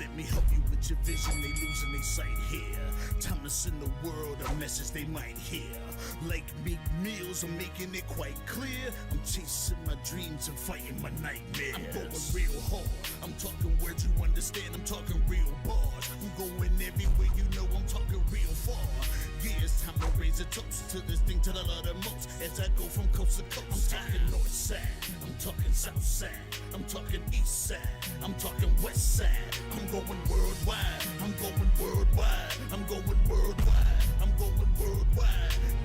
let me help you with your vision. They losing their sight here. Time to send the world a message they might hear. Like Meek Mills, I'm making it quite clear. I'm chasing my dreams and fighting my nightmares. I'm going real hard. I'm talking words you understand. I'm talking real bars. I'm going everywhere you know. I'm talking real far. Yeah, it's time to raise a toast to this thing that I love the most. As I go from coast to coast, I'm talking north side, I'm talking south side, I'm talking east side, I'm talking west side. I'm going worldwide, I'm going worldwide, I'm going worldwide, I'm going worldwide.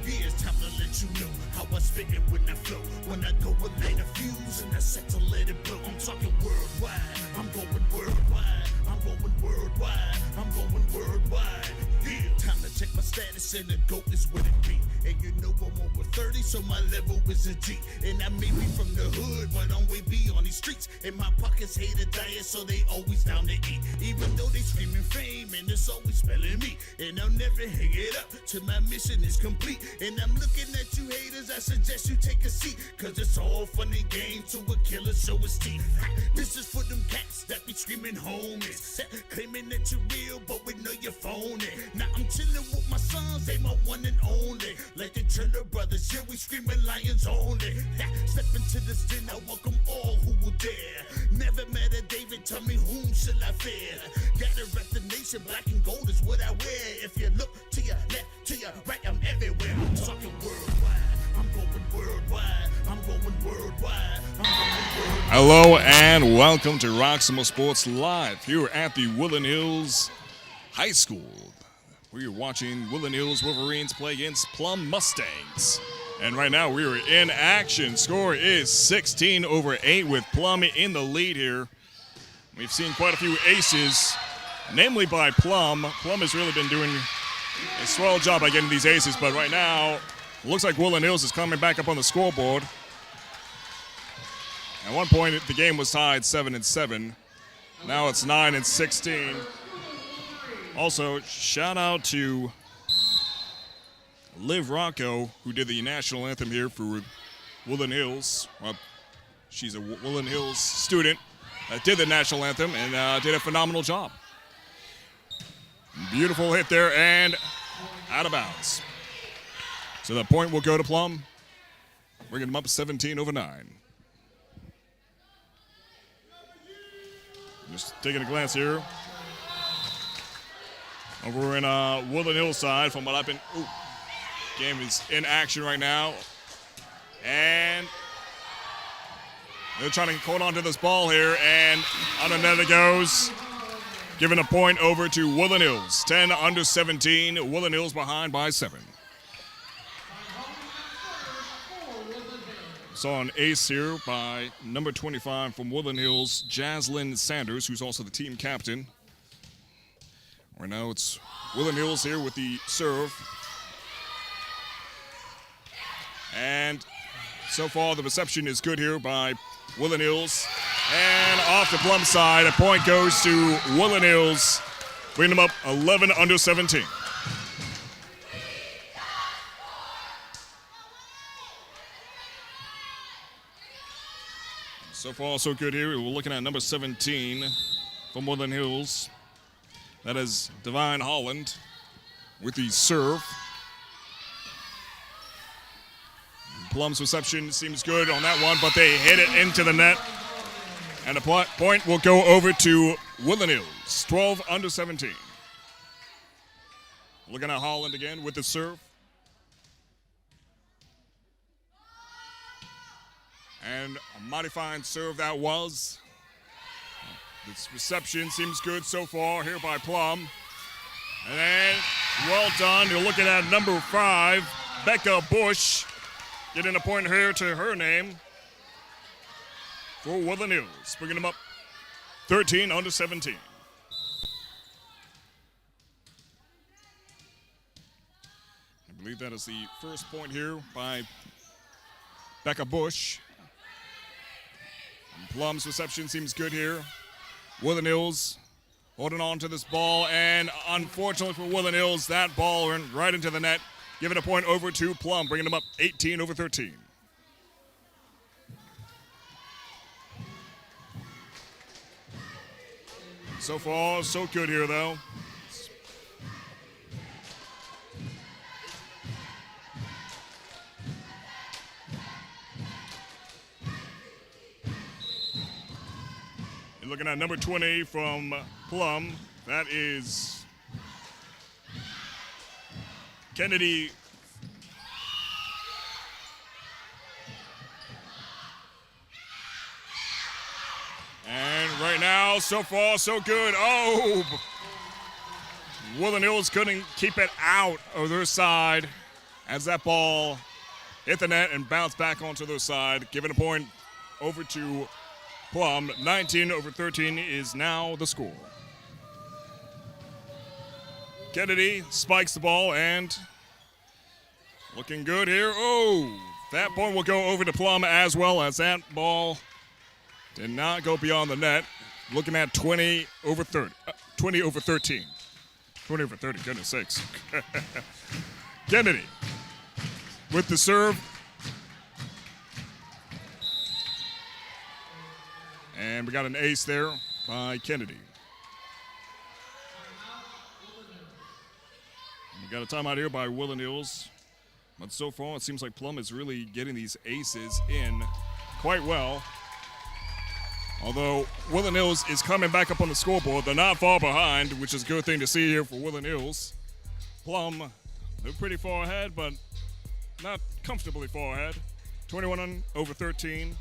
Yeah, it's time to let you know how I spit it when I flow. When I go and light a fuse and I set to let it blow. I'm talking worldwide, I'm going worldwide, I'm going worldwide, I'm going worldwide. Yeah, time to check my status and the GOAT is what it be. And you know I'm over 30, so my level is a G. And I may be from the hood, but I'm way beyond these streets. And my pockets hate a diet, so they always down to eat. Even though they screaming fame, and it's always spelling me. And I'll never hang it up till my mission is complete. And I'm looking at you haters, I suggest you take a seat. Cause it's all fun and games, so a killer show his teeth. This is for them cats that be screaming homies. Claiming that you're real, but we know you're phony. Now I'm chilling with my sons, they my one and only. Like the Turner brothers, yeah, we screaming lions only. Step into this den, I welcome all who will dare. Never met a David, tell me whom shall I fear? Gotta rep the nation, black and gold is what I wear. If you look to your left, to your right, I'm everywhere. I'm talking worldwide, I'm going worldwide, I'm going worldwide, I'm going worldwide. Hello and welcome to Roxamore Sports Live here at the Woodland Hills High School. We are watching Woodland Hills Wolverines play against Plum Mustangs. And right now we are in action. Score is 16-8 with Plum in the lead here. We've seen quite a few aces, namely by Plum. Plum has really been doing a swell job by getting these aces, but right now it looks like Woodland Hills is coming back up on the scoreboard. At one point the game was tied 7-7. Now it's 9-16. Also, shout out to Liv Rocco, who did the national anthem here for Woodland Hills. She's a Woodland Hills student that did the national anthem and did a phenomenal job. Beautiful hit there and out of bounds. So the point will go to Plum, bringing them up 17-9. Just taking a glance here. Over in Woodland Hills side, from what I've been. Game is in action right now. And they're trying to hold on to this ball here. And on the net it goes. Giving a point over to Woodland Hills. 10-17. Woodland Hills behind by 7. Saw an ace here by number 25 from Woodland Hills, Jaslyn Sanders, who's also the team captain. Right now it's Woodland Hills here with the serve. And so far the reception is good here by Woodland Hills. And off the Plum side, a point goes to Woodland Hills, bringing them up 11-17. So far so good here. We're looking at number 17 from Woodland Hills. That is Divine Holland with the serve. Plum's reception seems good on that one, but they hit it into the net. And the point will go over to Woodland Hills, 12-17. Looking at Holland again with the serve. And a mighty fine serve that was. This reception seems good so far here by Plum. And then, well done. You're looking at number 5, Becca Bush, getting a point here to her name for Woodland Hills, bringing them up 13-17. I believe that is the first point here by Becca Bush. And Plum's reception seems good here. Woodland Hills holding on to this ball, and unfortunately for Woodland Hills, that ball went right into the net, giving a point over to Plum, bringing them up 18-13. So far, so good here, though. You're looking at number 20 from Plum. That is Kennedy. And right now, so far, so good. Oh! Woodland Hills couldn't keep it out of their side as that ball hit the net and bounced back onto their side, giving a point over to Plum. 19-13 is now the score. Kennedy spikes the ball and looking good here. Oh, that point will go over to Plum as well, as that ball did not go beyond the net. Looking at 20 over 13. 20 over 30, goodness sakes. Kennedy with the serve. And we got an ace there by Kennedy. We got a timeout here by Woodland Hills. But so far, it seems like Plum is really getting these aces in quite well. Although Woodland Hills is coming back up on the scoreboard. They're not far behind, which is a good thing to see here for Woodland Hills. Plum, they're pretty far ahead, but not comfortably far ahead. 21 over 13.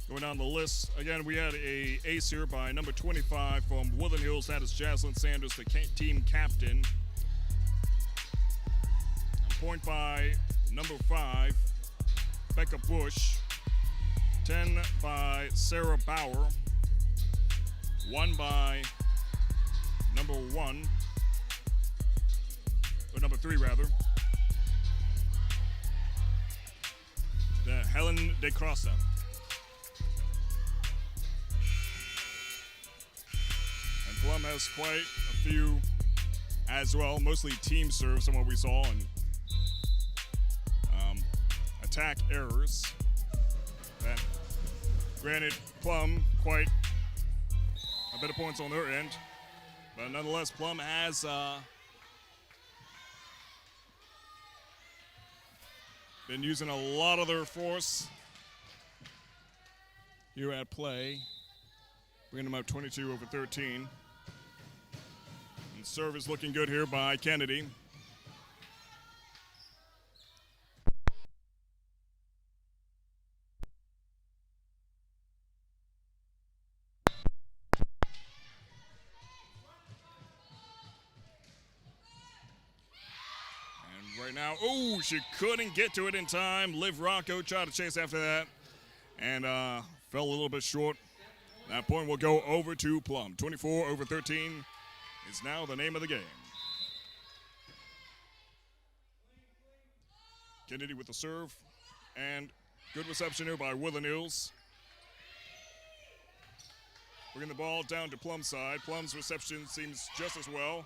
Going down the list, again, we had a ace here by number 25 from Woodland Hills. That is Jaslyn Sanders, the team captain. And point by number 5, Becca Bush. 10 by Sarah Bauer. 1 by number 1, or number 3 rather. Helen De Crossa. And Plum has quite a few as well, mostly team serves from what we saw, and attack errors. That granted Plum quite a bit of points on their end, but nonetheless Plum has been using a lot of their force here at play, bringing them up 22 over 13. And serve is looking good here by Kennedy. Right now, oh, she couldn't get to it in time. Liv Rocco tried to chase after that and fell a little bit short. That point will go over to Plum. 24 over 13 is now the name of the game. Kennedy with the serve, and good reception here by Woodland Hills. Bringing the ball down to Plum's side. Plum's reception seems just as well.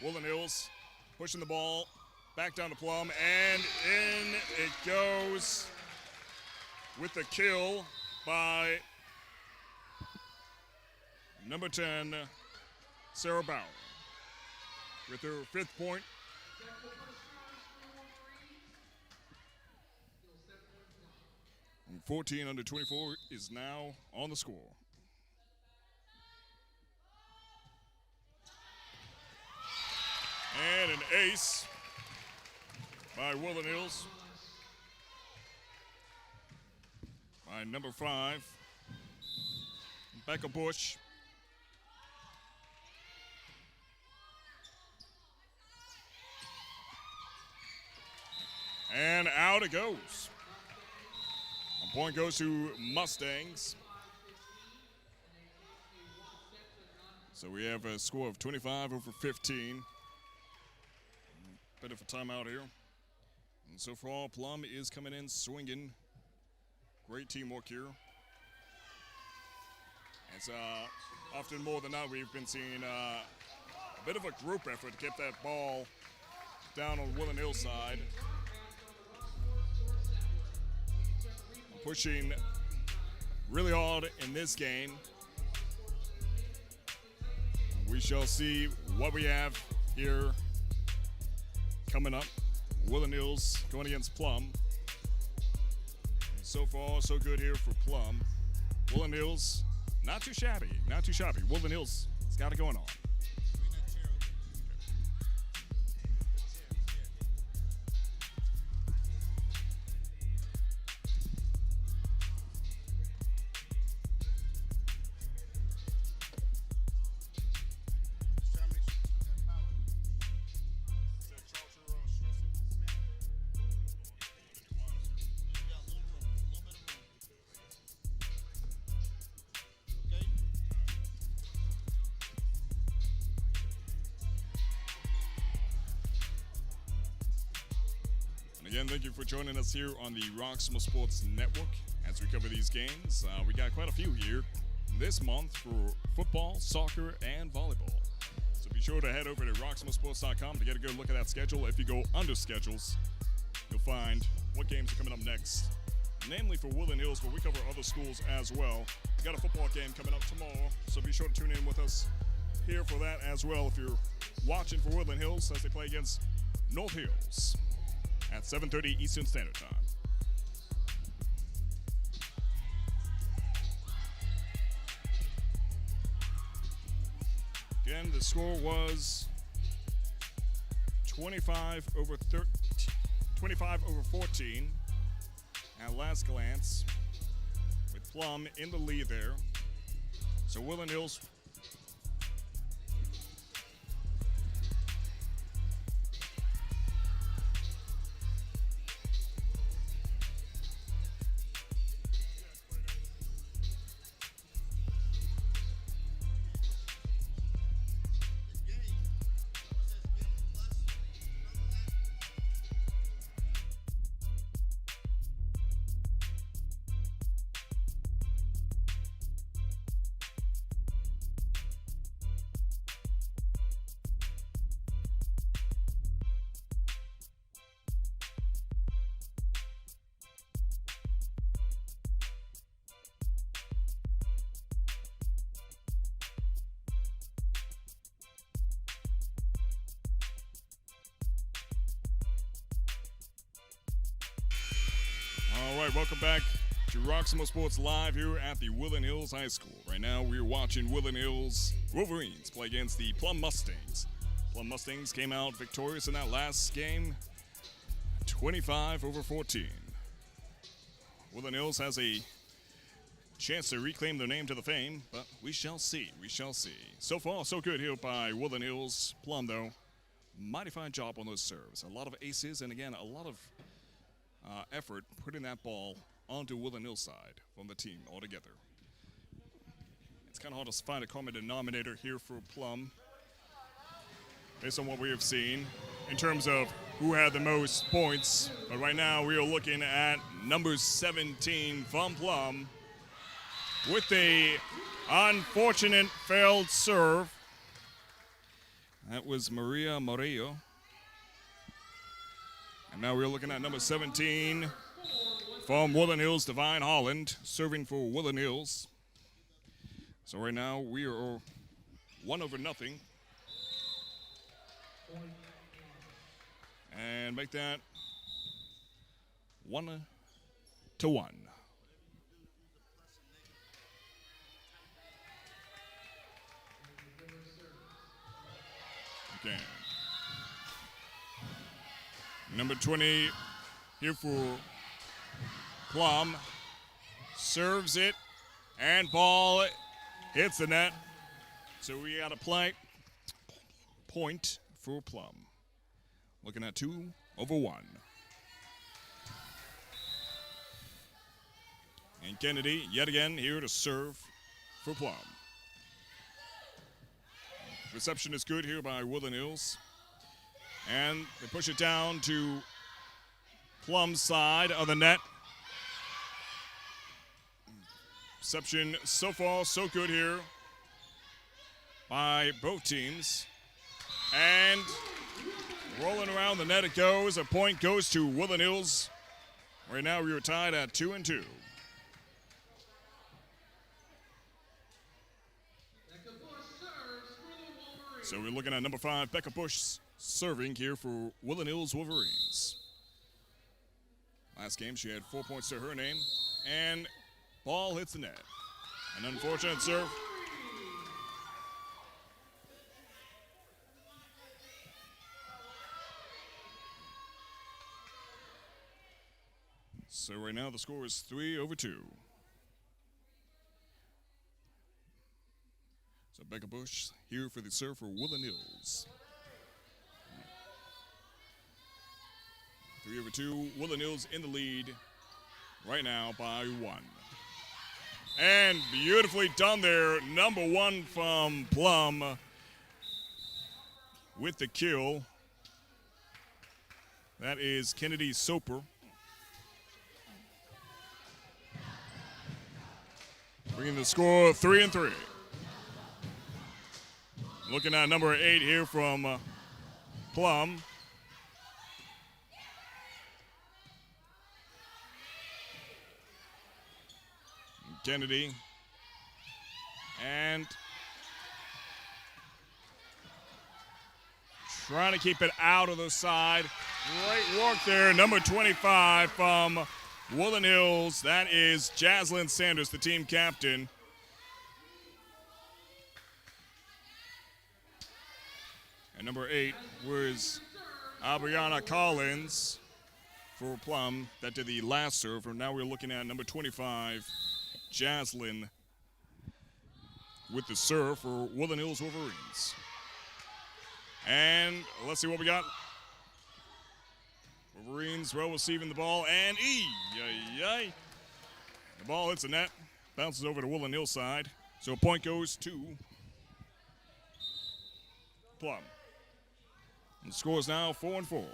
Woodland Hills pushing the ball back down to Plum, and in it goes with the kill by number 10, Sarah Bauer, with her 5th point. And 14 under 24 is now on the score. And an ace by Woodland Hills, by number 5, Becca Bush. And out it goes. A point goes to Mustangs. So we have a score of 25 over 15. Bit of a timeout here. And so far, Plum is coming in swinging. Great teamwork here. It's often more than not we've been seeing a bit of a group effort to get that ball down on Woodland Hills side. Pushing really hard in this game. we shall see what we have here coming up. Woodland Hills going against Plum. So far, so good here for Plum. Woodland Hills, not too shabby, not too shabby. Woodland Hills, it's got it going on. Again, thank you for joining us here on the Roxamore Sports Network as we cover these games. We got quite a few here this month for football, soccer, and volleyball. So be sure to head over to roxamoresports.com to get a good look at that schedule. If you go under schedules, you'll find what games are coming up next, namely for Woodland Hills, but we cover other schools as well. We got a football game coming up tomorrow, so be sure to tune in with us here for that as well if you're watching for Woodland Hills as they play against North Hills at 7:30 Eastern Standard Time. Again, the score was 25 over 14 at last glance, with Plum in the lead there. So Woodland Hills All right, welcome back to Roxamore Sports Live here at the Woodland Hills High School. Right now, we're watching Woodland Hills Wolverines play against the Plum Mustangs. Plum Mustangs came out victorious in that last game, 25 over 14. Woodland Hills has a chance to reclaim their name to the fame, but we shall see, we shall see. So far, so good here by Woodland Hills. Plum, though, mighty fine job on those serves. A lot of aces, and again, a lot of effort putting that ball onto Woodland Hills side from the team altogether. It's kind of hard to find a common denominator here for Plum based on what we have seen in terms of who had the most points. But right now we are looking at number 17 from Plum with the unfortunate failed serve. That was Maria Morillo. And now we're looking at number 17 from Woodland Hills, Divine Holland, serving for Woodland Hills. So right now we are 1-0. And make that 1-1. Okay. Number 20 here for Plum. Serves it, and ball hits the net. So we got a point for Plum. Looking at 2 over 1. And Kennedy, yet again, here to serve for Plum. Reception is good here by Woodland Hills. And they push it down to Plum's side of the net. Reception so far, so good here by both teams. And rolling around the net it goes. A point goes to Woodland Hills. Right now we are tied at 2-2. So we're looking at number 5, Becca Bush, serving here for Woodland Hills Wolverines. Last game, she had 4 points to her name, and ball hits the net. An unfortunate serve. So right now the score is 3-2. So Becca Bush here for the serve for Woodland Hills. 3-2. Woodland Hills in the lead right now by 1. And beautifully done there. Number 1 from Plum with the kill. That is Kennedy Soper. Bringing the score 3-3. Looking at number 8 here from Plum. Kennedy. And trying to keep it out of the side. Great work there. Number 25 from Woodland Hills. That is Jaslyn Sanders, the team captain. And number 8 was Abriana Collins for Plum. That did the last serve. And now we're looking at number 25, Jaslyn, with the serve for Woodland Hills Wolverines. And let's see what we got. Wolverines well receiving the ball, and the ball hits the net, bounces over to Woodland Hills side. So a point goes to Plum. And the score is now 4-4.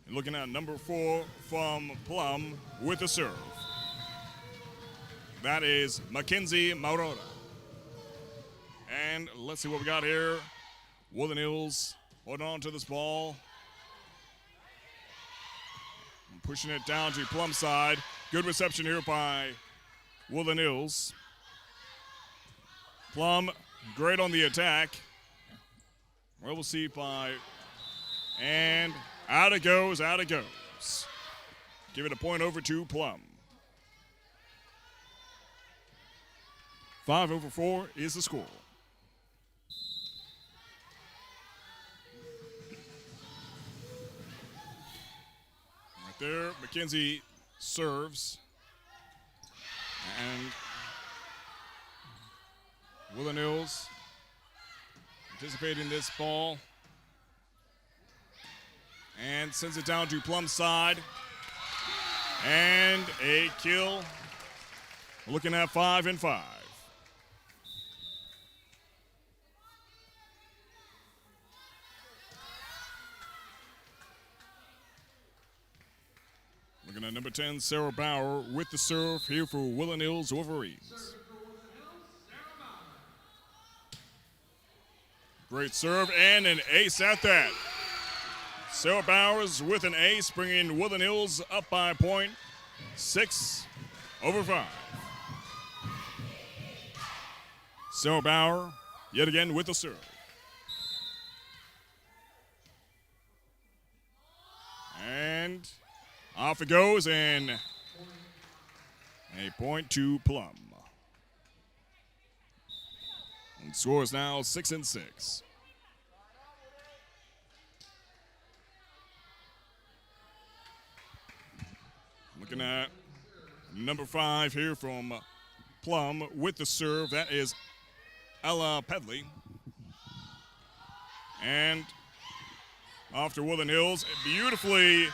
And looking at number 4 from Plum with the serve. That is Mackenzie Maurota. And let's see what we got here. Woodland Hills holding on to this ball. Pushing it down to Plum side. Good reception here by Woodland Hills. Plum, great on the attack. Well received by, and out it goes, out it goes. Give it a point over to Plum. 5-4 is the score. Right there, McKenzie serves. And Woodland Hills anticipating this ball. And sends it down to Plum side. And a kill. Looking at 5-5. Looking at number 10, Sarah Bauer with the serve here for Woodland Hills Wolverines. Great serve and an ace at that. Sarah Bowers with an ace, bringing Woodland Hills up by a point, 6-5. Sarah Bauer yet again with the serve. And off it goes, and a point to Plum. And score is now 6-6. Looking at number 5 here from Plum with the serve. That is Ella Pedley. And off to Woodland Hills. Beautifully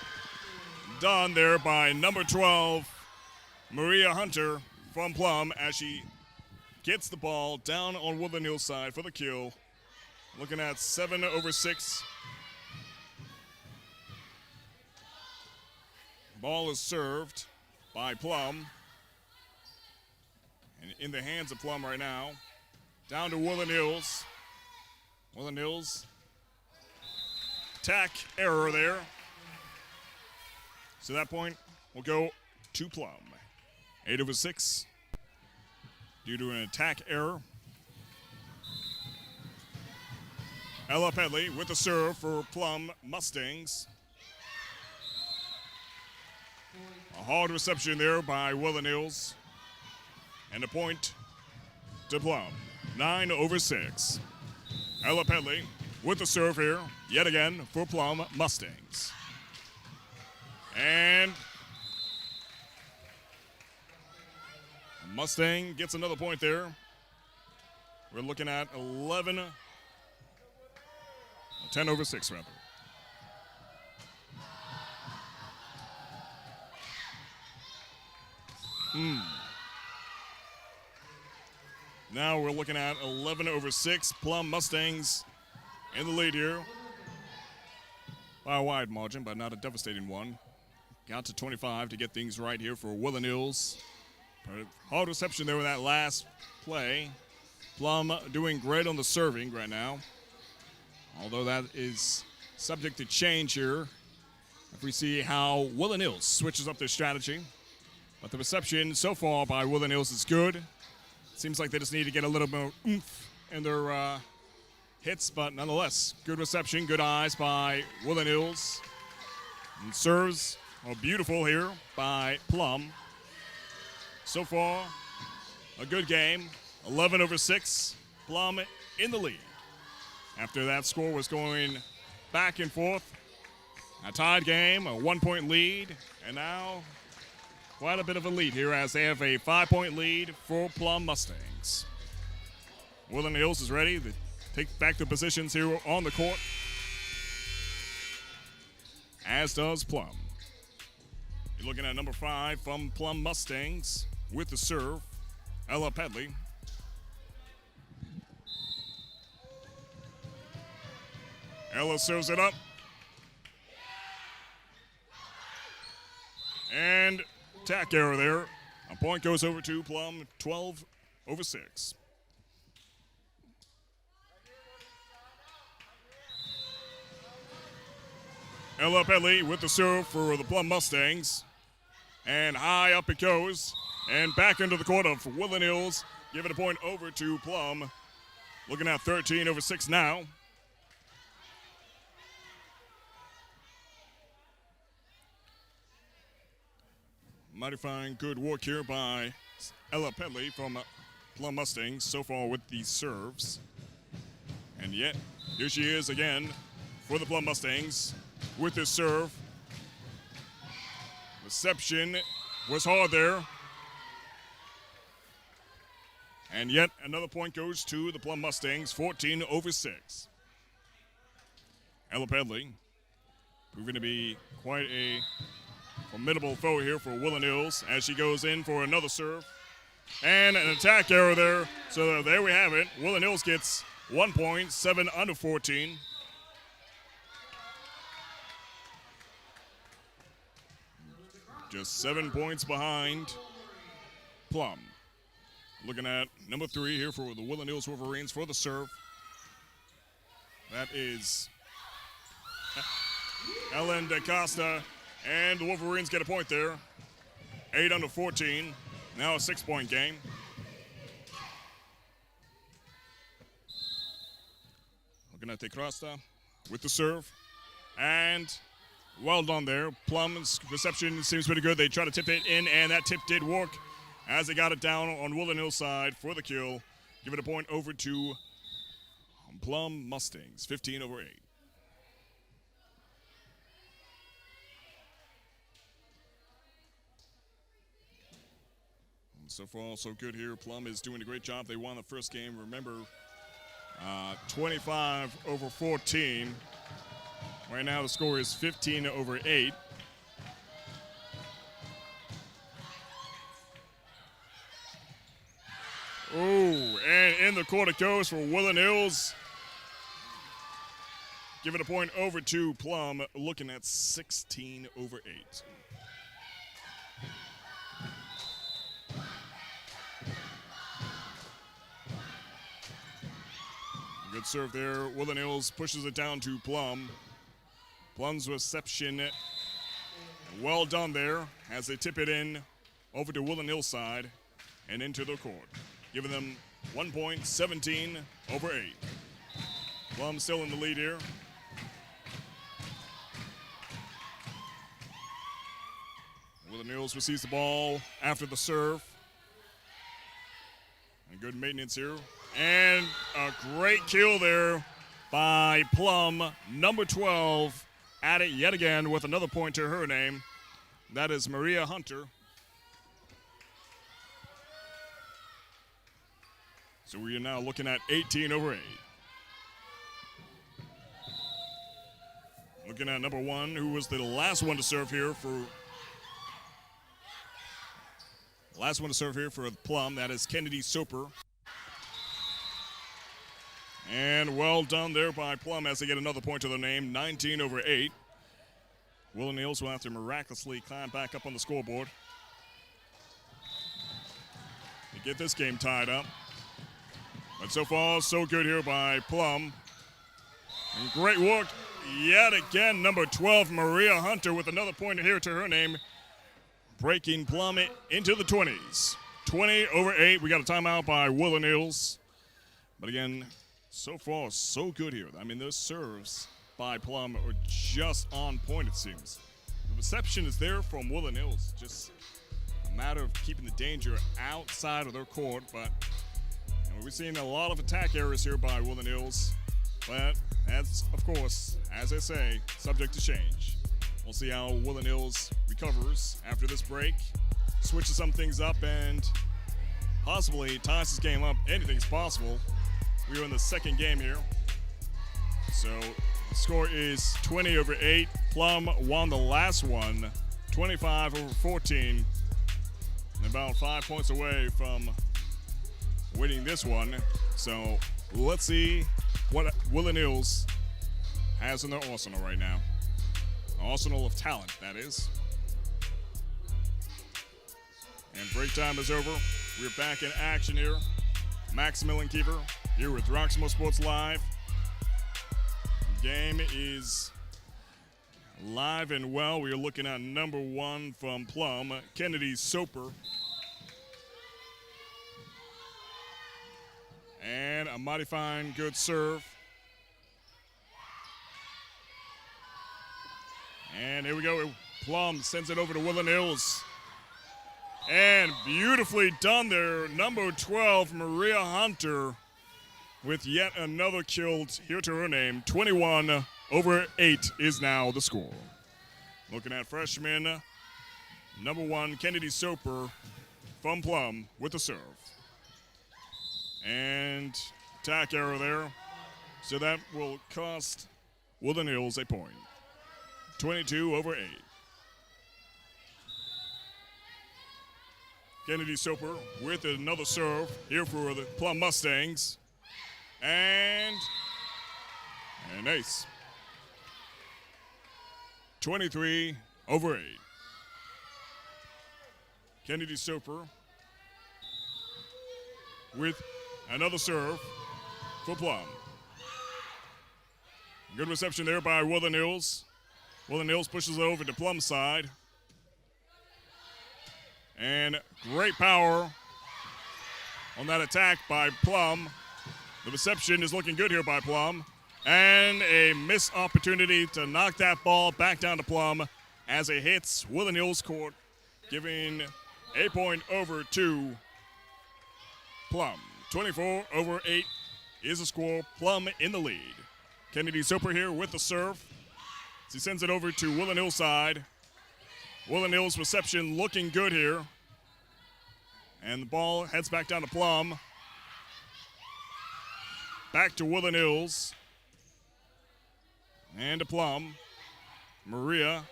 done there by number 12, Maria Hunter from Plum, as she gets the ball down on Woodland Hills side for the kill. Looking at 7-6. Ball is served by Plum. And in the hands of Plum right now. Down to Woodland Hills. Woodland Hills. Tack error there. So that point will go to Plum. 8-6 due to an attack error. Ella Pedley with the serve for Plum Mustangs. A hard reception there by Woodland Hills. And a point to Plum. 9/6. Ella Pedley with the serve here, yet again for Plum Mustangs. And Mustang gets another point there. We're looking at 10/6 rather. Now we're looking at 11/6. Plum Mustangs in the lead here by a wide margin, but not a devastating one. Got to 25 to get things right here for Woodland Hills. Hard reception there with that last play. Plum doing great on the serving right now, although that is subject to change here if we see how Woodland Hills switches up their strategy. But the reception so far by Woodland Hills is good. Seems like they just need to get a little more oomph in their hits, but nonetheless, good reception, good eyes by Woodland Hills. And serves are beautiful here by Plum. So far, a good game. 11/6, Plum in the lead. After that score was going back and forth, a tied game, a 1-point lead, and now quite a bit of a lead here as they have a 5-point lead for Plum Mustangs. Woodland Hills is ready to take back the positions here on the court, as does Plum. You're looking at number 5 from Plum Mustangs with the serve, Ella Pedley. Ella serves it up. And tack error there. A point goes over to Plum, 12/6. Ella Pedley with the serve for the Plum Mustangs. And high up it goes. And back into the court of Woodland Hills. Give it a point over to Plum. Looking at 13/6 now. Mighty fine, good work here by Ella Pedley from Plum Mustangs so far with these serves. And yet, here she is again for the Plum Mustangs with this serve. Reception was hard there. And yet, another point goes to the Plum Mustangs, 14/6. Ella Pedley proving to be quite a formidable foe here for Woodland Hills as she goes in for another serve. And an attack error there. So there we have it. Woodland Hills gets 1 point, 7/14. Just 7 points behind Plum. Looking at number 3 here for the Woodland Hills Wolverines for the serve. That is Ellen DaCosta. And the Wolverines get a point there. 8/14. Now a 6-point game. Looking at DaCosta with the serve. And well done there. Plum's reception seems pretty good. They try to tip it in, and that tip did work as they got it down on Woodland Hills side for the kill. Give it a point over to Plum Mustangs, 15/8. So far, so good here. Plum is doing a great job. They won the first game. Remember, 25/14. Right now, the score is 15/8. Oh, and in the court it goes for Woodland Hills. Give it a point over to Plum, looking at 16/8. Good serve there. Woodland Hills pushes it down to Plum. Plum's reception, well done there as they tip it in over to Woodland Hills side and into the court, giving them 1 point, 17/8. Plum still in the lead here. Woodland Hills receives the ball after the serve. And good maintenance here. And a great kill there by Plum, number 12, at it yet again with another point to her name. That is Maria Hunter. So we are now looking at 18 over 8. Looking at number 1, who was the last one to serve here for Plum. That is Kennedy Soper. And well done there by Plum as they get another point to their name, 19 over 8. Woodland Hills will have to miraculously climb back up on the scoreboard to get this game tied up. But so far, so good here by Plum. And great work yet again, number 12, Maria Hunter, with another point here to her name, breaking Plum into the 20s. 20 over 8. We got a timeout by Woodland Hills. But again, so far, so good here. I mean, those serves by Plum are just on point, it seems. The reception is there from Woodland Hills. Just a matter of keeping the danger outside of their court. But we're seeing a lot of attack errors here by Woodland Hills. But that's, of course, as I say, subject to change. We'll see how Woodland Hills recovers after this break, switches some things up, and possibly ties this game up. Anything's possible. We are in the second game here. So the score is 20 over 8. Plum won the last one, 25 over 14. And about 5 points away from winning this one. So let's see what Woodland Hills has in their arsenal right now. Arsenal of talent, that is. And break time is over. We're back in action here. Max Millenkeeper here with Roxamore Sports Live. The game is live and well. We are looking at number 1 from Plum, Kennedy Soper. And a mighty fine, good serve. And here we go. Plum sends it over to Woodland Hills. And beautifully done there. Number 12, Maria Hunter, with yet another kill here to her name. 21 over 8 is now the score. Looking at freshman, number 1, Kennedy Soper from Plum with the serve. And attack error there. So that will cost Woodland Hills a point. 22 over 8. Kennedy Soper with another serve here for the Plum Mustangs. And an ace. 23 over 8. Kennedy Soper with another serve for Plum. Good reception there by Woodland Hills. Woodland Hills pushes it over to Plum's side. And great power on that attack by Plum. The reception is looking good here by Plum. And a missed opportunity to knock that ball back down to Plum as it hits Woodland Hills court, giving a point over to Plum. 24 over 8 is the score. Plum in the lead. Kennedy Soper here with the serve. He sends it over to Woodland Hills side. Woodland Hills reception looking good here. And the ball heads back down to Plum. Back to Woodland Hills. And to Plum. Maria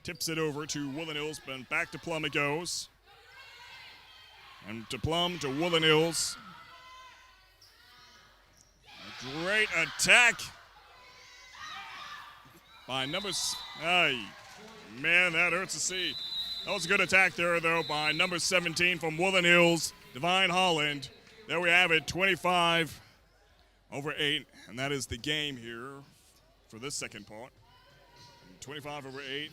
tips it over to Woodland Hills, but back to Plum it goes. And to Plum to Woodland Hills. A great attack by numbers. Ay, man, that hurts to see. That was a good attack there, though, by number 17 from Woodland Hills, Divine Holland. There we have it, 25 over 8, and that is the game here for this second part. 25 over 8.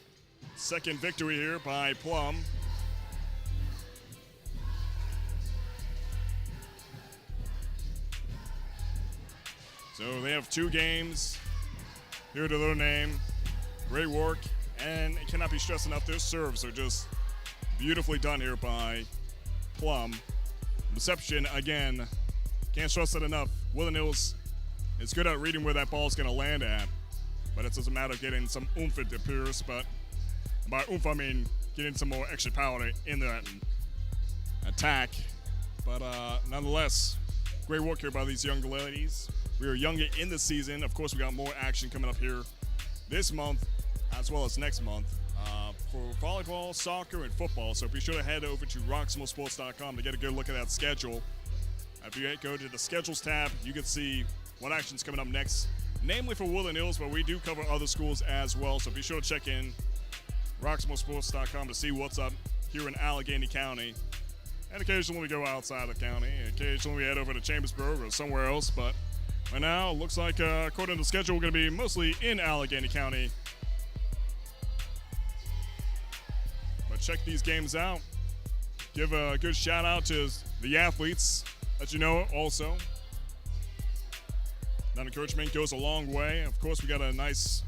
Second victory here by Plum. So they have 2 games here to their name. Great work, and it cannot be stressed enough. Their serves are just beautifully done here by Plum. Reception, again, can't stress it enough. Woodland Hills is good at reading where that ball is going to land at, but it's just a matter of getting some oomph into Pierce. But by oomph, I mean getting some more extra power in that attack. But nonetheless, great work here by these young ladies. We are younger in the season. Of course, we got more action coming up here this month as well as next month for volleyball, soccer, and football. So be sure to head over to roxamoresports.com to get a good look at that schedule. If you go to the schedules tab, you can see what action's coming up next, namely for Woodland Hills, but we do cover other schools as well. So be sure to check in roxamoresports.com to see what's up here in Allegheny County. And occasionally we go outside the county. Occasionally we head over to Chambersburg or somewhere else. But right now, it looks like, according to the schedule, we're going to be mostly in Allegheny County. But check these games out. Give a good shout out to the athletes that you know also. That encouragement goes a long way. Of course, we got a nice,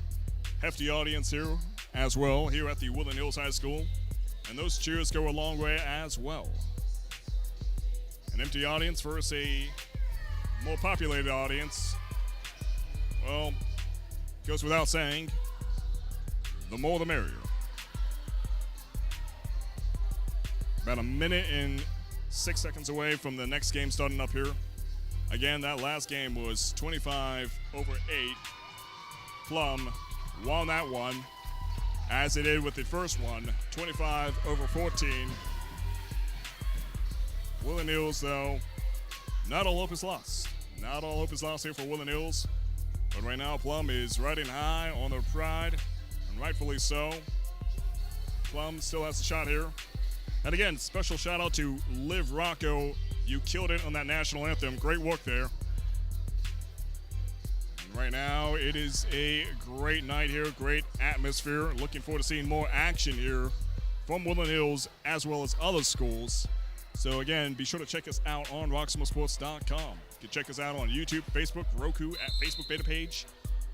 hefty audience here as well, here at the Woodland Hills High School. And those cheers go a long way as well. An empty audience versus a more populated audience. Well, goes without saying, the more the merrier. About a minute and 6 seconds away from the next game starting up here. Again, that last game was 25-8. Plum won that one, as it did with the first one, 25-14. Woodland Hills, though, not all hope is lost. Not all hope is lost here for Woodland Hills. But right now, Plum is riding high on their pride, and rightfully so. Plum still has a shot here. And again, special shout out to Liv Rocco. You killed it on that national anthem. Great work there. And right now, it is a great night here, great atmosphere. Looking forward to seeing more action here from Woodland Hills as well as other schools. So again, be sure to check us out on roxamoresports.com. You can check us out on YouTube, Facebook, Roku, at Facebook beta page,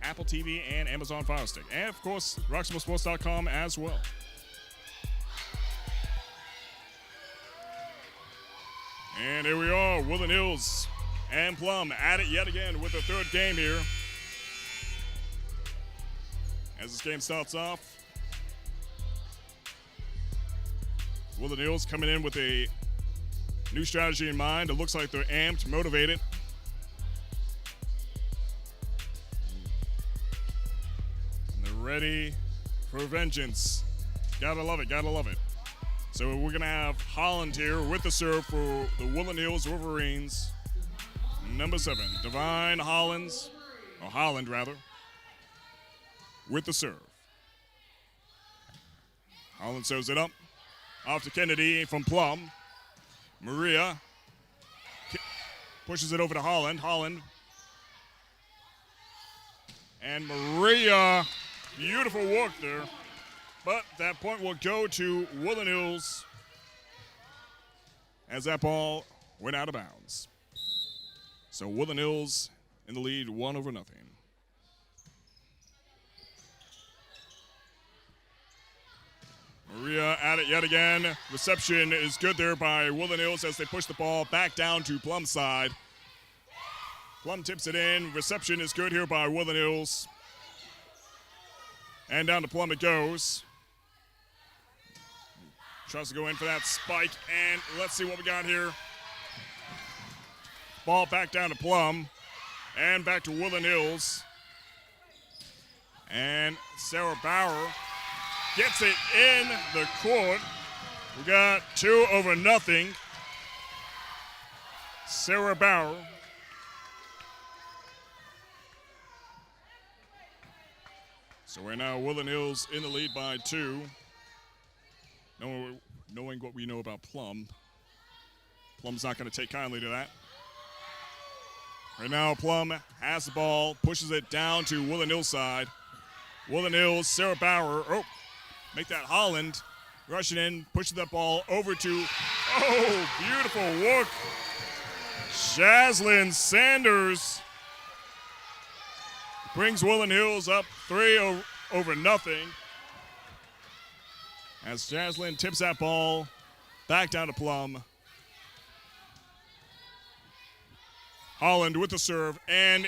Apple TV, and Amazon Fire Stick. And of course, roxamoresports.com as well. And here we are, Woodland Hills and Plum at it yet again with the third game here. As this game starts off, Woodland Hills coming in with a new strategy in mind. It looks like they're amped, motivated. And they're ready for vengeance. Gotta love it, gotta love it. So we're going to have Holland here with the serve for the Woodland Hills Wolverines. Number 7, Divine Holland, with the serve. Holland serves it up. Off to Kennedy from Plum. Maria pushes it over to Holland. And Maria, beautiful work there. But that point will go to Woodland Hills as that ball went out of bounds. So Woodland Hills in the lead, 1-0. Maria at it yet again. Reception is good there by Woodland Hills as they push the ball back down to Plum's side. Plum tips it in. Reception is good here by Woodland Hills. And down to Plum it goes. Tries to go in for that spike, and let's see what we got here. Ball back down to Plum, and back to Woodland Hills. And Sarah Bauer gets it in the court. We got 2-0. Sarah Bauer. So right now, Woodland Hills in the lead by 2. Knowing what we know about Plum, Plum's not going to take kindly to that. Right now, Plum has the ball, pushes it down to Woodland Hills side. Woodland Hills, Sarah Bauer, make that Holland, rushing in, pushing that ball over to, beautiful work. Jaslyn Sanders brings Woodland Hills up 3 over nothing. As Jaslyn tips that ball back down to Plum. Holland with the serve and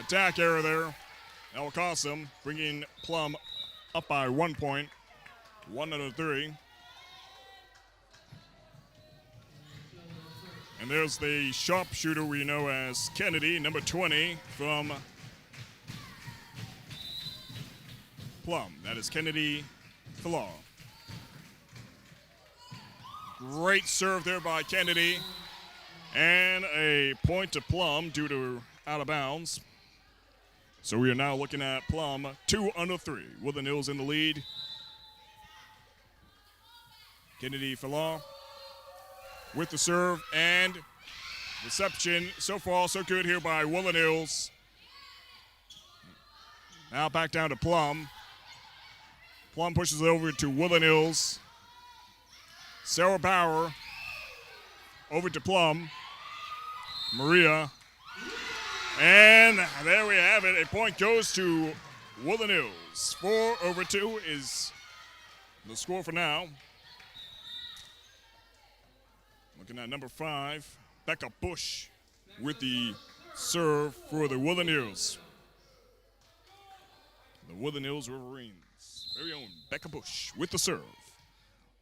attack error there. That will cost them, bringing Plum up by 1 point, 1 out of 3. And there's the sharpshooter we know as Kennedy, number 20 from Plum. That is Kennedy Falar. Great serve there by Kennedy. And a point to Plum due to out of bounds. So we are now looking at Plum 2 under 3. Woodland Hills in the lead. Kennedy Falar with the serve and reception. So far, so good here by Woodland Hills. Now back down to Plum. Plum pushes it over to Woodland Hills. Sarah Bauer over to Plum. Maria. And there we have it. A point goes to Woodland Hills. 4 over 2 is the score for now. Looking at number 5, Becca Bush with the serve for the Woodland Hills. The Woodland Hills Wolverines. Very own Becca Bush with the serve.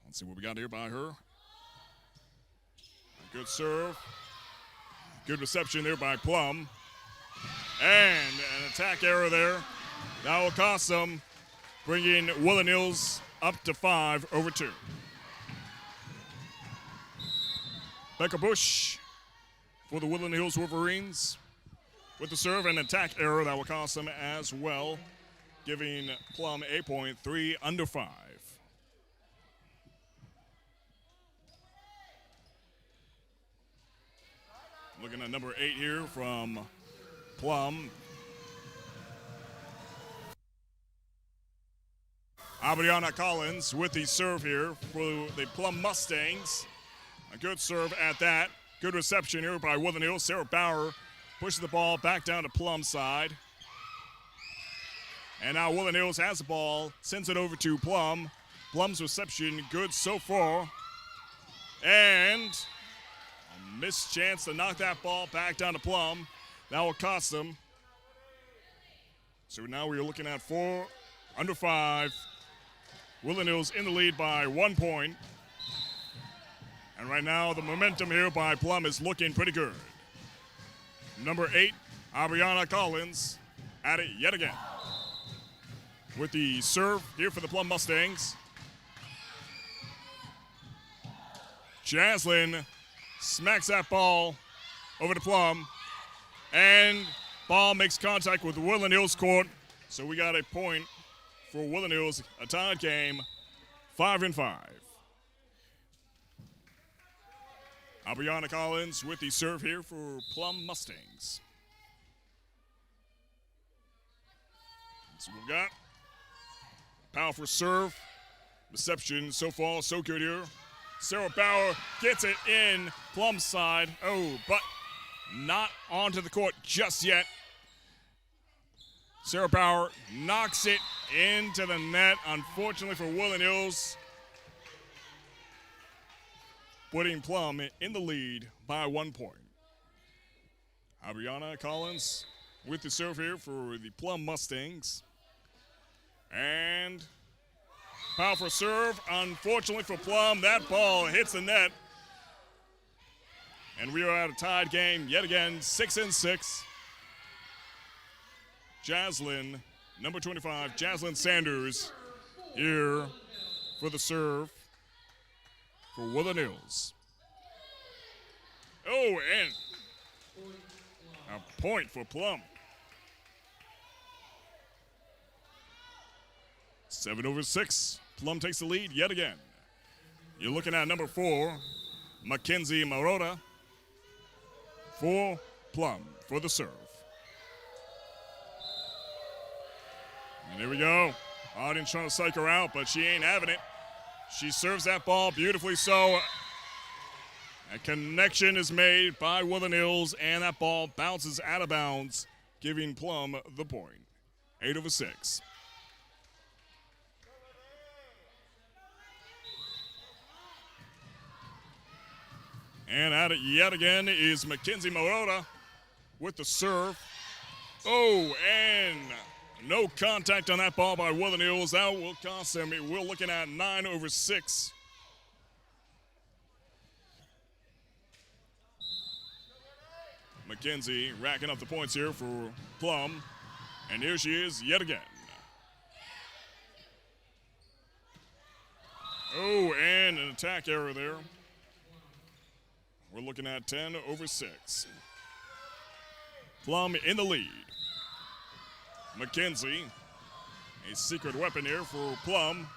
Let's see what we got here by her. A good serve. Good reception there by Plum. And an attack error there. That will cost them, bringing Woodland Hills up to 5 over 2. Becca Bush for the Woodland Hills Wolverines with the serve and attack error that will cost them as well, giving Plum a point, 3 under 5. Looking at number 8 here from Plum. Abriana Collins with the serve here for the Plum Mustangs. A good serve at that. Good reception here by Woodland Hills. Sarah Bauer pushes the ball back down to Plum's side. And now Woodland Hills has the ball, sends it over to Plum. Plum's reception good so far. And a missed chance to knock that ball back down to Plum. That will cost them. So now we are looking at 4 under 5. Woodland Hills in the lead by 1 point. And right now, the momentum here by Plum is looking pretty good. Number 8, Abriana Collins, at it yet again. With the serve here for the Plum Mustangs. Jaslyn smacks that ball over to Plum. And ball makes contact with the Woodland Hills court. So we got a point for Woodland Hills, a tied game, 5 and 5. Abriana Collins with the serve here for Plum Mustangs. That's what we've got. Powerful serve. Reception so far, so good here. Sarah Bauer gets it in Plum's side. Oh, but not onto the court just yet. Sarah Bauer knocks it into the net, unfortunately for Woodland Hills, putting Plum in the lead by 1 point. Abriana Collins with the serve here for the Plum Mustangs. And powerful serve, unfortunately for Plum, that ball hits the net. And we are at a tied game yet again, 6 and 6. Jaslyn, number 25, Jaslyn Sanders here for the serve for Woodland Hills. Oh, and a point for Plum. 7 over 6. Plum takes the lead yet again. You're looking at number 4, Mackenzie Marotta for Plum for the serve. And here we go. Audience trying to psych her out, but she ain't having it. She serves that ball beautifully so. A connection is made by Woodland Hills, and that ball bounces out of bounds giving Plum the point. 8 over 6. And at it yet again is Mackenzie Morota with the serve. Oh, and no contact on that ball by Woodland Hills. That will cost them. We're looking at 9 over 6. Mackenzie racking up the points here for Plum. And here she is yet again. Oh, and an attack error there. We're looking at 10 over 6. Plum in the lead. Mackenzie, a secret weapon here for Plum.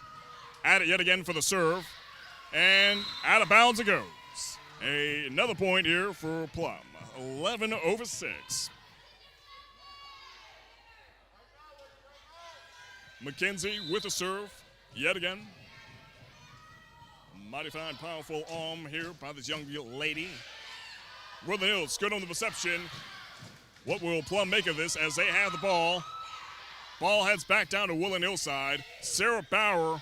At it yet again for the serve. And out of bounds it goes. Another point here for Plum. 11 over 6. Mackenzie with the serve yet again. Mighty fine, powerful arm here by this young lady. Woodland Hills good on the reception. What will Plum make of this as they have the ball? Ball heads back down to Woodland Hills side. Sarah Bauer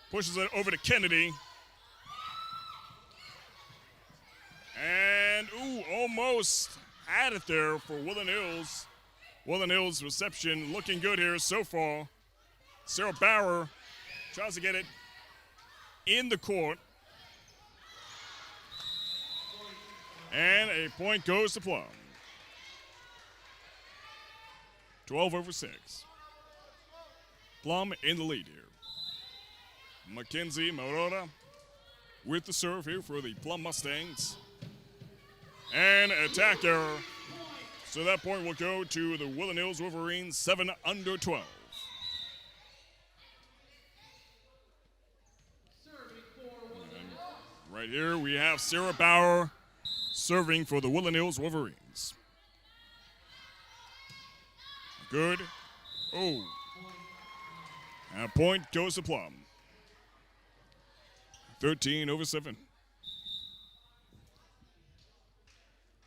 pushes it over to Kennedy. And, almost had it there for Woodland Hills. Woodland Hills reception looking good here so far. Sarah Bauer tries to get it in the court. And a point goes to Plum. 12 over 6. Plum in the lead here. Mackenzie Morota with the serve here for the Plum Mustangs. And attack error. So that point will go to the Woodland Hills Wolverines, 7 under 12. And right here we have Sarah Bauer serving for the Woodland Hills Wolverines. Good. Oh. And a point goes to Plum. 13 over 7.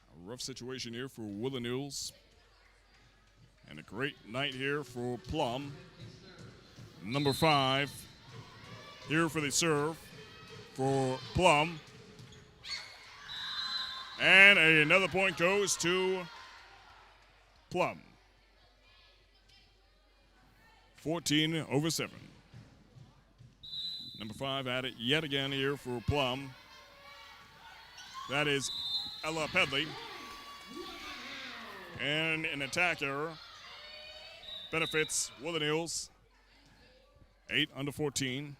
A rough situation here for Woodland Hills. And a great night here for Plum. Number 5 here for the serve for Plum. And another point goes to Plum. 14 over 7. Number 5 at it yet again here for Plum. That is Ella Pedley. And an attack error benefits Woodland Hills. 8 under 14.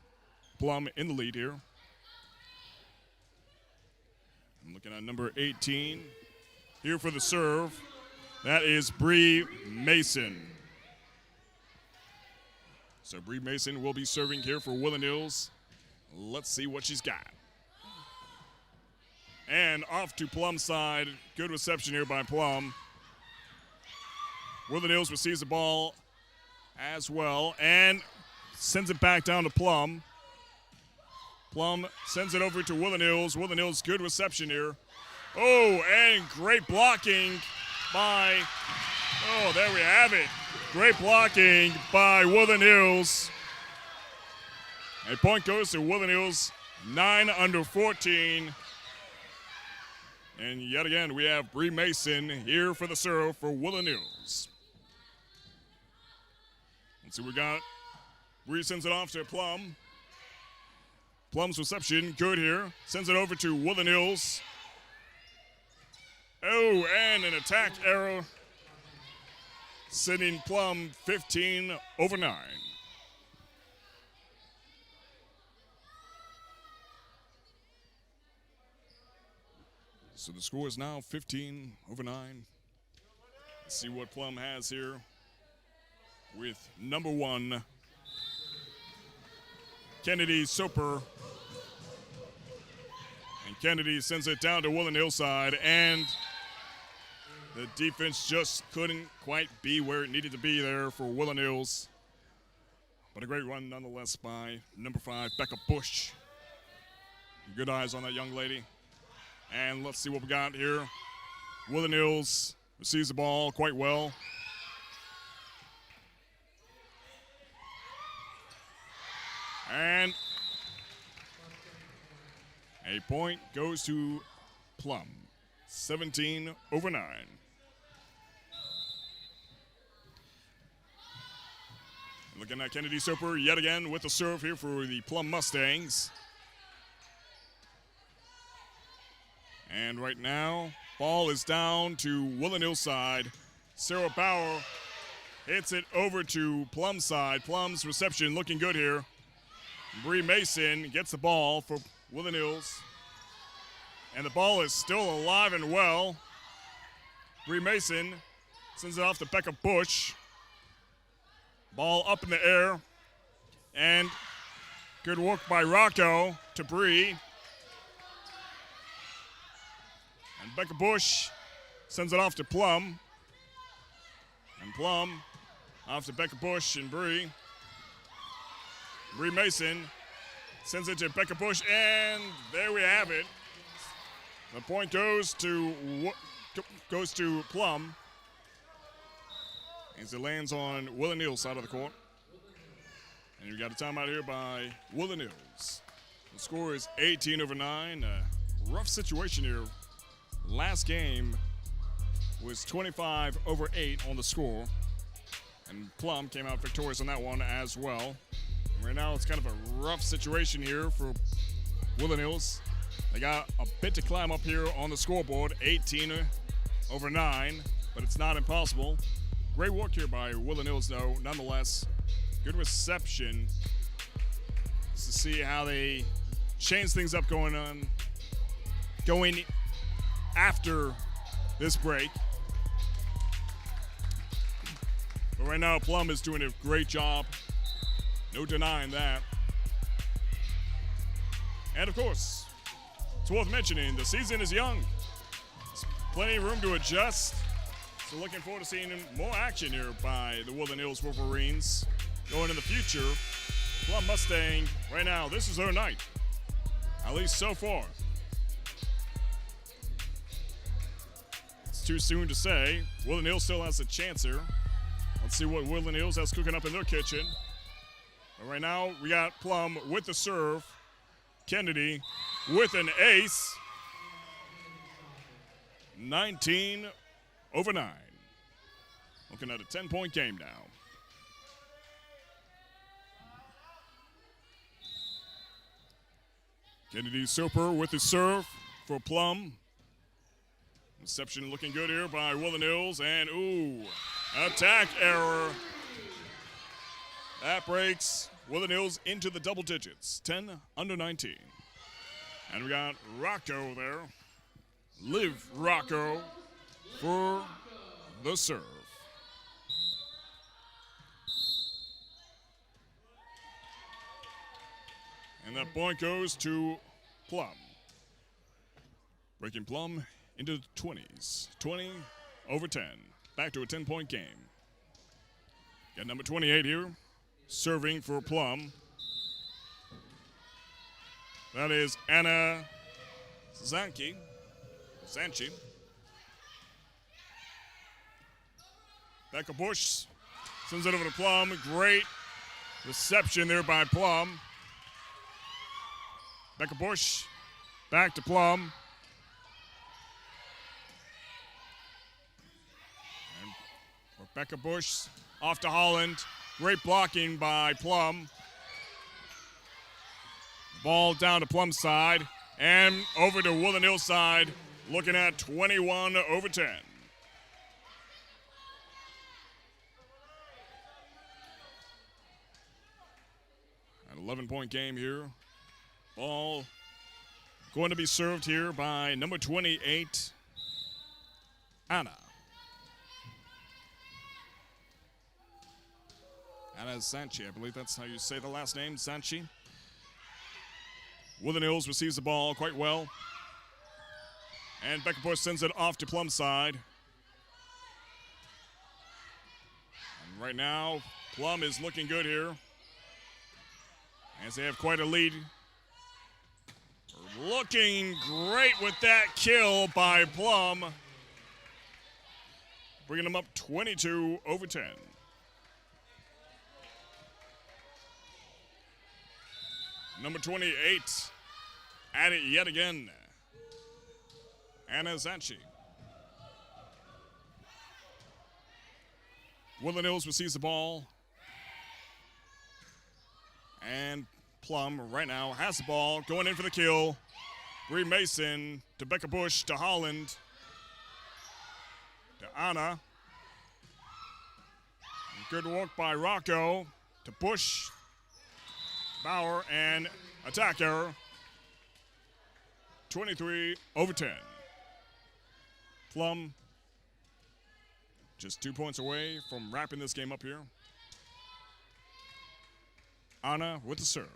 Plum in the lead here. I'm looking at number 18 here for the serve. That is Bree Mason. So Bree Mason will be serving here for Woodland Hills. Let's see what she's got. And off to Plum side. Good reception here by Plum. Woodland Hills receives the ball as well and sends it back down to Plum. Plum sends it over to Woodland Hills. Woodland Hills, good reception here. Oh, and great blocking by, there we have it. Great blocking by Woodland Hills. A point goes to Woodland Hills, 9 under 14. And yet again, we have Bree Mason here for the serve for Woodland Hills. Let's see what we got. Bree sends it off to Plum. Plum's reception, good here. Sends it over to Woodland Hills. Oh, and an attack error. Sending Plum 15 over 9. So the score is now 15 over 9. Let's see what Plum has here with number 1, Kennedy Soper. And Kennedy sends it down to Woodland Hillside, and the defense just couldn't quite be where it needed to be there for Woodland Hills. But a great run nonetheless by number 5, Becca Bush. Good eyes on that young lady. And let's see what we got here. Woodland Hills receives the ball quite well. And a point goes to Plum, 17-9. Looking at Kennedy Soper yet again with the serve here for the Plum Mustangs. And right now, ball is down to Woodland Hills side. Sarah Bauer hits it over to Plum side. Plum's reception looking good here. Bree Mason gets the ball for Woodland Hills. And the ball is still alive and well. Bree Mason sends it off to Becca Bush. Ball up in the air. And good work by Rocco to Bree. And Becca Bush sends it off to Plum. And Plum off to Becca Bush and Bree. Bree Mason sends it to Becca Bush, and there we have it. The point goes to Plum as it lands on Woodland Hills side of the court. And you got a timeout here by Woodland Hills. The score is 18-9. A rough situation here. Last game was 25-8 on the score. And Plum came out victorious on that one as well. Right now, it's kind of a rough situation here for Woodland Hills. They got a bit to climb up here on the scoreboard, 18-9, but it's not impossible. Great work here by Woodland Hills, though, nonetheless. Good reception. Just to see how they change things up going after this break. But right now, Plum is doing a great job. No denying that. And of course, it's worth mentioning, the season is young. There's plenty of room to adjust. So looking forward to seeing more action here by the Woodland Hills Wolverines going in the future. Plum Mustang, right now, this is their night. At least so far. It's too soon to say. Woodland Hills still has a chance here. Let's see what Woodland Hills has cooking up in their kitchen. But right now, we got Plum with the serve. Kennedy with an ace. 19-9. Looking at a 10-point game now. Kennedy Soper with the serve for Plum. Reception looking good here by Woodland Hills. And, attack error. That breaks Woodland Hills into the double digits, 10-19. And we got Rocco there. Liv Rocco for the serve. And that point goes to Plum. Breaking Plum into the 20s, 20-10. Back to a 10-point game. Got number 28 here. Serving for Plum. That is Anna Zanchi. Becca Bush sends it over to Plum. Great reception there by Plum. Becca Bush back to Plum. And Becca Bush off to Holland. Great blocking by Plum. Ball down to Plum's side and over to Woodland Hills side, looking at 21-10. An 11-point game here. Ball going to be served here by number 28, Anna. Anna Sanchi, I believe that's how you say the last name, Sanchi. Woodland Hills receives the ball quite well. And Becca Bush sends it off to Plum's side. And right now, Plum is looking good here, as they have quite a lead. Looking great with that kill by Plum. bringing them up 22-10. Number 28, at it yet again. Anazachi. Woodland Hills receives the ball. And Plum right now has the ball, going in for the kill. Bree Mason to Becca Bush to Holland. To Anna. Good work by Rocco to Bush. Bauer and attack error. 23-10. Plum just 2 points away from wrapping this game up here. Anna with the serve.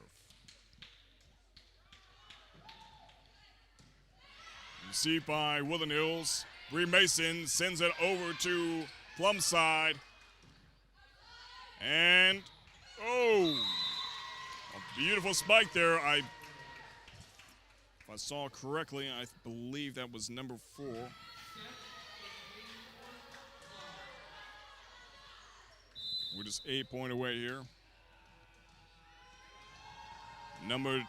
Received by Woodland Hills. Bree Mason sends it over to Plum side. And, oh, a beautiful spike there. If I saw correctly, I believe that was number 4. We're just 8 points away here. Number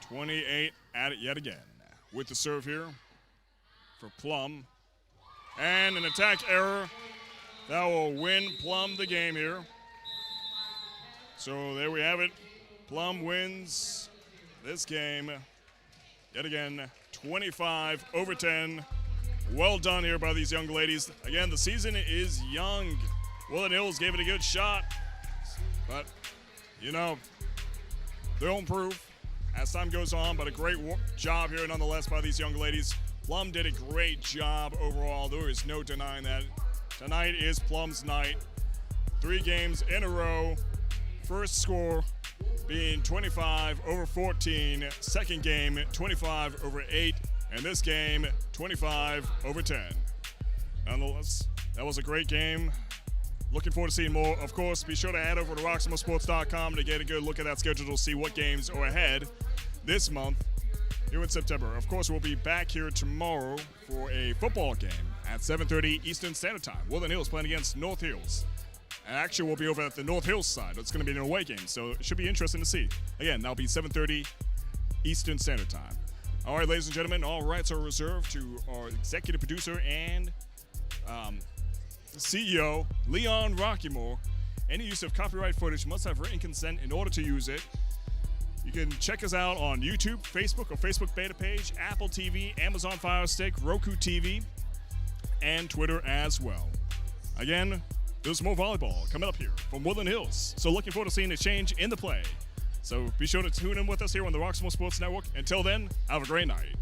28 at it yet again with the serve here for Plum. And an attack error that will win Plum the game here. So there we have it. Plum wins this game yet again, 25-10. Well done here by these young ladies. Again, the season is young. Woodland Hills gave it a good shot, but you know, they'll improve as time goes on, but a great job here nonetheless by these young ladies. Plum did a great job overall. There is no denying that. Tonight is Plum's night. 3 games in a row. First score being 25-14. Second game, 25-8. And this game, 25-10. Nonetheless, that was a great game. Looking forward to seeing more. Of course, be sure to head over to roxamoresports.com to get a good look at that schedule to see what games are ahead this month here in September. Of course, we'll be back here tomorrow for a football game at 7:30 Eastern Standard Time. Woodland Hills playing against North Hills. And actually, we'll be over at the North Hills side. It's going to be an away game, so it should be interesting to see. Again, that'll be 7:30 Eastern Standard Time. All right, ladies and gentlemen, all rights are reserved to our executive producer and CEO, Leon Roxamore. Any use of copyright footage must have written consent in order to use it. You can check us out on YouTube, Facebook, or Facebook beta page, Apple TV, Amazon Fire Stick, Roku TV, and Twitter as well. Again, there's more volleyball coming up here from Woodland Hills. So looking forward to seeing a change in the play. So be sure to tune in with us here on the Roxamore Sports Network. Until then, have a great night.